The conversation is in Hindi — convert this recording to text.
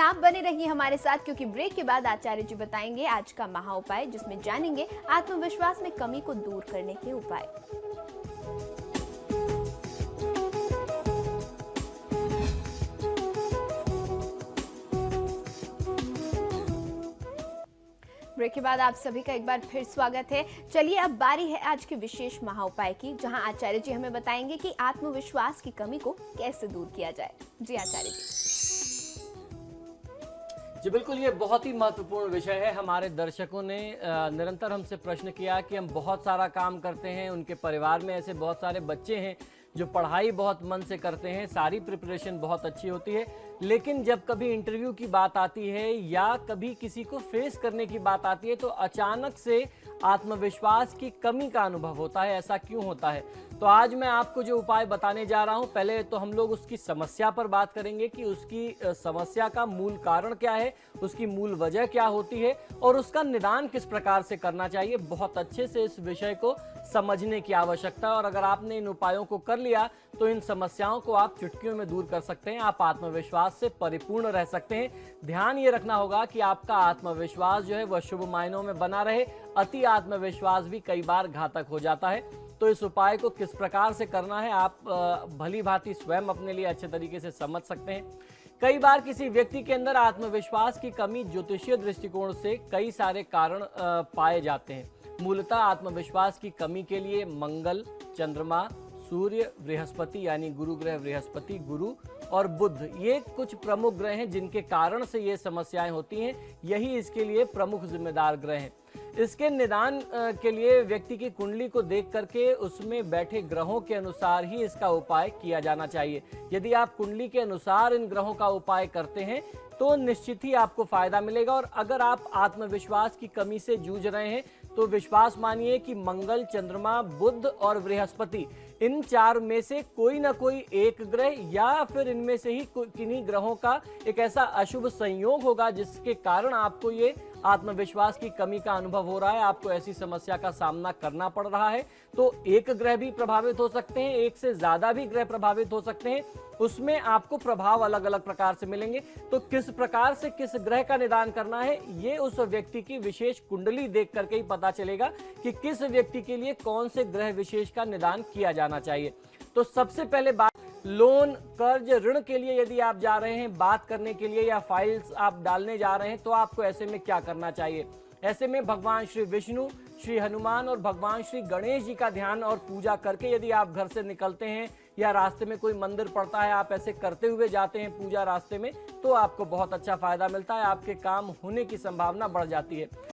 आप बने रहिए हमारे साथ, क्योंकि ब्रेक के बाद आचार्य जी बताएंगे आज का महा उपाय, जिसमें जानेंगे आत्मविश्वास में कमी को दूर करने के उपाय। ब्रेक के बाद आप सभी का एक बार फिर स्वागत है। चलिए अब बारी है आज के विशेष महा उपाय की, जहां आचार्य जी हमें बताएंगे कि आत्मविश्वास की कमी को कैसे दूर किया जाए। जी आचार्य जी बिल्कुल, ये बहुत ही महत्वपूर्ण विषय है। हमारे दर्शकों ने निरंतर हमसे प्रश्न किया कि हम बहुत सारा काम करते हैं, उनके परिवार में ऐसे बहुत सारे बच्चे हैं जो पढ़ाई बहुत मन से करते हैं, सारी प्रिपरेशन बहुत अच्छी होती है, लेकिन जब कभी इंटरव्यू की बात आती है या कभी किसी को फेस करने की बात आती है तो अचानक से आत्मविश्वास की कमी का अनुभव होता है। ऐसा क्यों होता है? तो आज मैं आपको जो उपाय बताने जा रहा हूं, पहले तो हम लोग उसकी समस्या पर बात करेंगे कि उसकी समस्या का मूल कारण क्या है, उसकी मूल वजह क्या होती है और उसका निदान किस प्रकार से करना चाहिए। बहुत अच्छे से इस विषय को समझने की आवश्यकता है और अगर आपने इन उपायों को कर लिया तो इन समस्याओं को आप चुटकियों में दूर कर सकते हैं। आप आत्मविश्वास से परिपूर्ण रह सकते हैं। ध्यान ये रखना होगा कि आपका आत्मविश्वास जो है वह शुभ मायनों में बना रहे। अति आत्मविश्वास भी कई बार घातक हो जाता है। तो इस उपाय को किस प्रकार से करना है आप भली भांति स्वयं अपने लिए अच्छे तरीके से समझ सकते हैं। कई बार किसी व्यक्ति के अंदर आत्मविश्वास की कमी ज्योतिषीय दृष्टिकोण से कई सारे कारण पाए जाते हैं। मूलतः आत्मविश्वास की कमी के लिए मंगल, चंद्रमा, सूर्य, बृहस्पति यानी गुरु ग्रह बृहस्पति, गुरु और बुध, ये कुछ प्रमुख ग्रह हैं जिनके कारण से ये समस्याएं होती हैं। यही इसके लिए प्रमुख जिम्मेदार ग्रह हैं। इसके निदान के लिए व्यक्ति की कुंडली को देख करके उसमें बैठे ग्रहों के अनुसार ही इसका उपाय किया जाना चाहिए। यदि आप कुंडली के अनुसार इन ग्रहों का उपाय करते हैं तो निश्चित ही आपको फायदा मिलेगा। और अगर आप आत्मविश्वास की कमी से जूझ रहे हैं तो विश्वास मानिए कि मंगल, चंद्रमा, बुध और बृहस्पति, इन चार में से कोई ना कोई एक ग्रह या फिर इनमें से ही किन्हीं ग्रहों का एक ऐसा अशुभ संयोग होगा जिसके कारण आपको ये आत्मविश्वास की कमी का अनुभव हो रहा है, आपको ऐसी समस्या का सामना करना पड़ रहा है। तो एक ग्रह भी प्रभावित हो सकते हैं, एक से ज्यादा भी ग्रह प्रभावित हो सकते हैं, उसमें आपको प्रभाव अलग अलग प्रकार से मिलेंगे। तो किस प्रकार से किस ग्रह का निदान करना है, ये उस व्यक्ति की विशेष कुंडली देख करके ही पता चलेगा कि किस व्यक्ति के लिए कौन से ग्रह विशेष का निदान किया जाना चाहिए। तो सबसे पहले बात, लोन, कर्ज, ऋण के लिए यदि आप जा रहे हैं बात करने के लिए या फाइल्स आप डालने जा रहे हैं तो आपको ऐसे में क्या करना चाहिए। ऐसे में भगवान श्री विष्णु, श्री हनुमान और भगवान श्री गणेश जी का ध्यान और पूजा करके यदि आप घर से निकलते हैं या रास्ते में कोई मंदिर पड़ता है, आप ऐसे करते हुए जाते हैं पूजा रास्ते में, तो आपको बहुत अच्छा फायदा मिलता है, आपके काम होने की संभावना बढ़ जाती है।